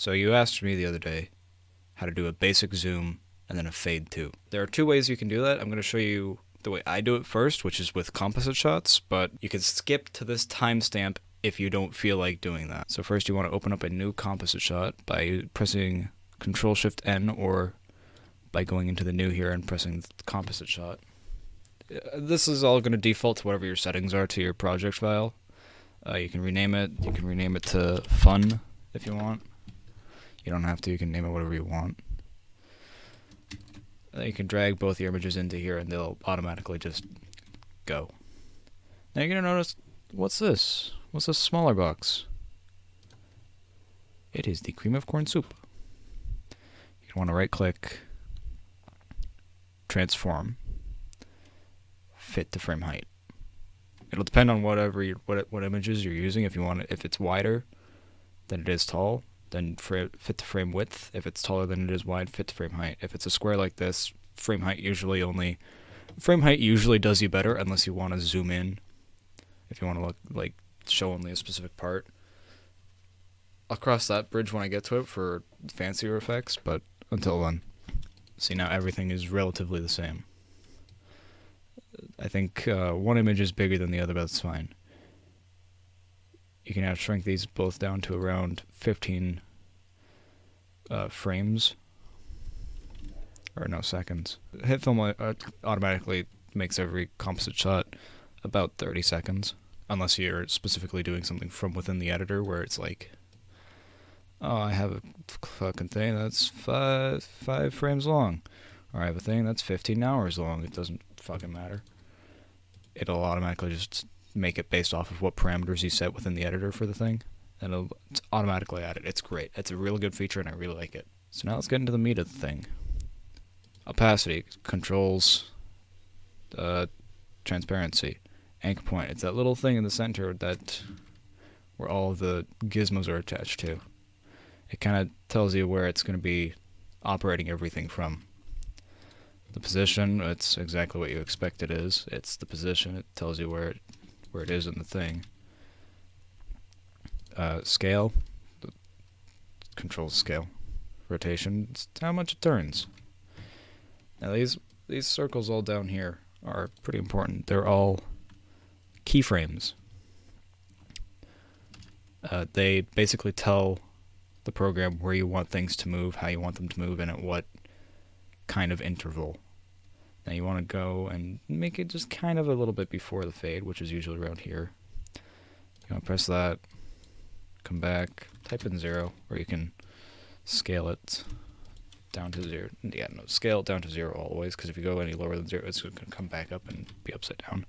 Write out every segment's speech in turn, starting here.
So you asked me the other day how to do a basic zoom and then a fade too. There are two ways you can do that. I'm going to show you the way I do it first, which is with composite shots, but you can skip to this timestamp if you don't feel like doing that. So first you want to open up a new composite shot by pressing Control-Shift-N, or by going into the new here and pressing the composite shot. This is all going to default to whatever your settings are to your project file. You can rename it. You can rename it to fun if you want. You don't have to. You can name it whatever you want. You can drag both your images into here and they'll automatically just go. Now you're going to notice, what's this? What's this smaller box? It is the cream of corn soup. You want to right click, transform, fit to frame height. It'll depend on what images you're using. If you want it, if it's wider than it is tall, then fit to frame width. If it's taller than it is wide, fit to frame height. If it's a square like this, frame height usually does you better unless you want to zoom in. If you want to look like show only a specific part. I'll cross that bridge when I get to it for fancier effects, but until then, see, now everything is relatively the same. I think one image is bigger than the other, but that's fine. You can now shrink these both down to around 15 frames. Or no, seconds. Hitfilm automatically makes every composite shot about 30 seconds. Unless you're specifically doing something from within the editor where it's like, oh, I have a fucking thing that's five frames long. Or I have a thing that's 15 hours long. It doesn't fucking matter. It'll automatically just make it based off of what parameters you set within the editor for the thing. And it's automatically added. It's great. It's a really good feature and I really like it. So now let's get into the meat of the thing. Opacity controls transparency. Anchor point. It's that little thing in the center where all of the gizmos are attached to. It kind of tells you where it's going to be operating everything from. The position, it's exactly what you expect it is. It's the position. It tells you where it is in the thing. Scale, controls scale. Rotation, it's how much it turns. Now these circles all down here are pretty important. They're all keyframes. They basically tell the program where you want things to move, how you want them to move, and at what kind of interval. Now you want to go and make it just kind of a little bit before the fade, which is usually around here. You want to press that, come back, type in 0, or you can scale it down to 0. Yeah, no, scale it down to 0 always, because if you go any lower than 0, it's going to come back up and be upside down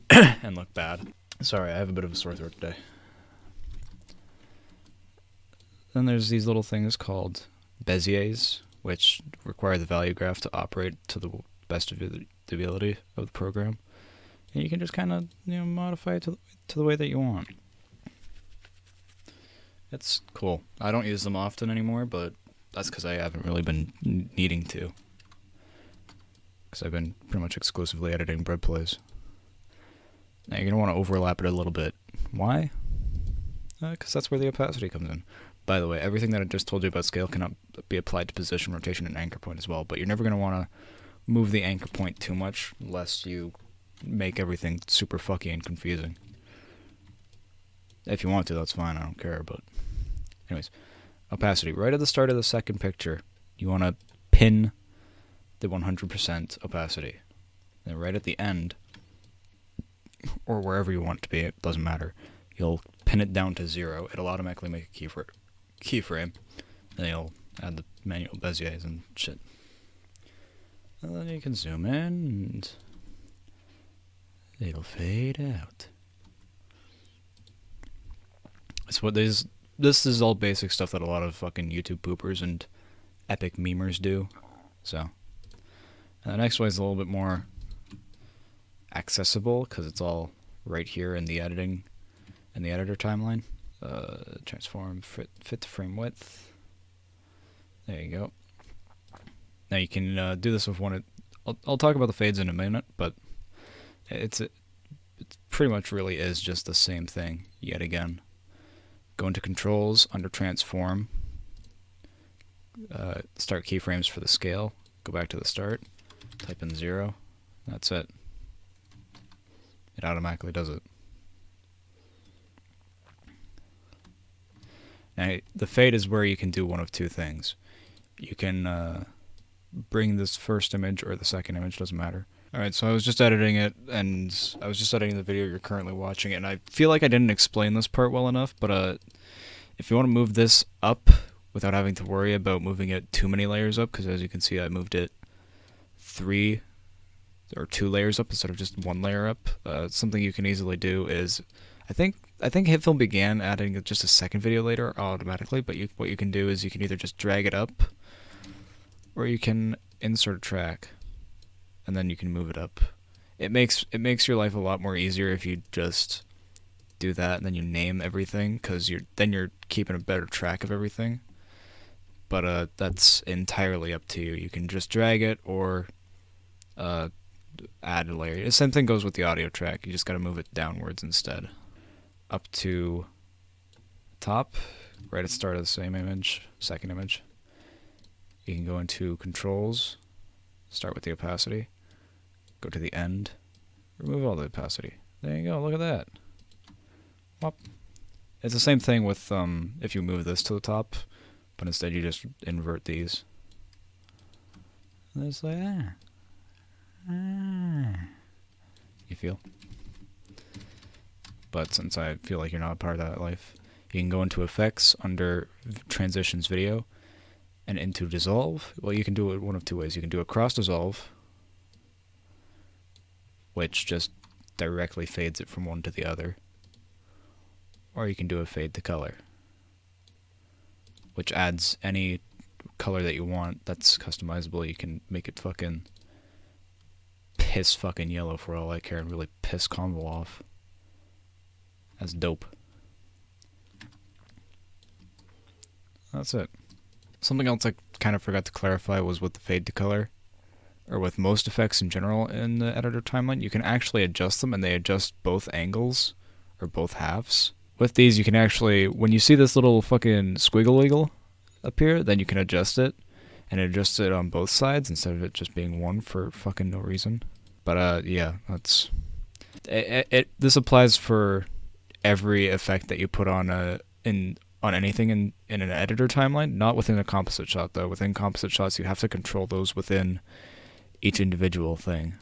and look bad. Sorry, I have a bit of a sore throat today. Then there's these little things called Beziers, which require the value graph to operate to the best of the ability of the program. And you can just kind of modify it to the way that you want. It's cool. I don't use them often anymore, but that's because I haven't really been needing to. Because I've been pretty much exclusively editing bread plays. Now you're going to want to overlap it a little bit. Why? Because that's where the opacity comes in. By the way, everything that I just told you about scale cannot be applied to position, rotation, and anchor point as well, but you're never going to want to move the anchor point too much, lest you make everything super fucky and confusing. If you want to, that's fine, I don't care, but anyways. Opacity. Right at the start of the second picture, you want to pin the 100% opacity. And right at the end, or wherever you want it to be, it doesn't matter, you'll pin it down to 0. It'll automatically make a keyframe, and you'll add the manual Beziers and shit. And then you can zoom in, and it'll fade out. That's what this is all basic stuff that a lot of fucking YouTube poopers and epic memers do. So, and the next way is a little bit more accessible because it's all right here in the editing and the editor timeline. Transform, fit to frame width. There you go. Now you can do this with one. I'll talk about the fades in a minute, but it pretty much really is just the same thing yet again. Go into controls under transform, start keyframes for the scale, go back to the start, type in 0, that's it. It automatically does it. Now, the fade is where you can do one of two things. You can bring this first image or the second image, doesn't matter. Alright, so I was just editing it, and I was just editing the video you're currently watching it, and I feel like I didn't explain this part well enough, but if you want to move this up without having to worry about moving it too many layers up, because as you can see I moved it 3 or 2 layers up instead of just 1 layer up, something you can easily do is, I think Hitfilm began adding just a second video later automatically, but what you can do is you can either just drag it up, or you can insert a track, and then you can move it up. It makes your life a lot more easier if you just do that and then you name everything, because then you're keeping a better track of everything. But that's entirely up to you. You can just drag it or add a layer. The same thing goes with the audio track. You just got to move it downwards instead. Up to top, right at the start of the same image, second image. You can go into controls, start with the opacity, go to the end, remove all the opacity. There you go, look at that. Whoop. It's the same thing with if you move this to the top, but instead you just invert these. And it's like, you feel? But since I feel like you're not a part of that life, you can go into effects under transitions video and into dissolve. Well, you can do it one of two ways. You can do a cross dissolve, which just directly fades it from one to the other, or you can do a fade to color, which adds any color that you want that's customizable. You can make it fucking piss fucking yellow for all I care and really piss Convo off. That's dope. That's it. Something else I kind of forgot to clarify was with the fade to color, or with most effects in general in the editor timeline, you can actually adjust them, and they adjust both angles, or both halves. With these, you can actually, when you see this little fucking squiggle wiggle appear, then you can adjust it, and adjust it on both sides instead of it just being one for fucking no reason. But yeah, that's this applies for every effect that you put on anything in an editor timeline, not within a composite shot though. Within composite shots, you have to control those within each individual thing.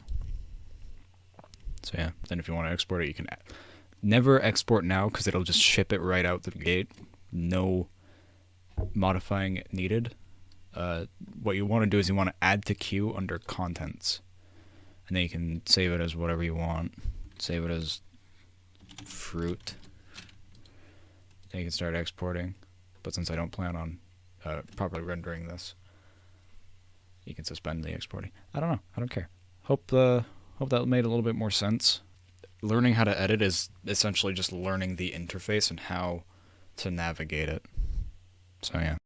So yeah, then if you want to export it, you can never export now, because it'll just ship it right out the gate. No modifying needed. What you want to do is you want to add to queue under contents, and then you can save it as whatever you want. Save it as fruit. Then you can start exporting. But since I don't plan on properly rendering this, you can suspend the exporting. I don't know. I don't care. Hope that made a little bit more sense. Learning how to edit is essentially just learning the interface and how to navigate it. So yeah.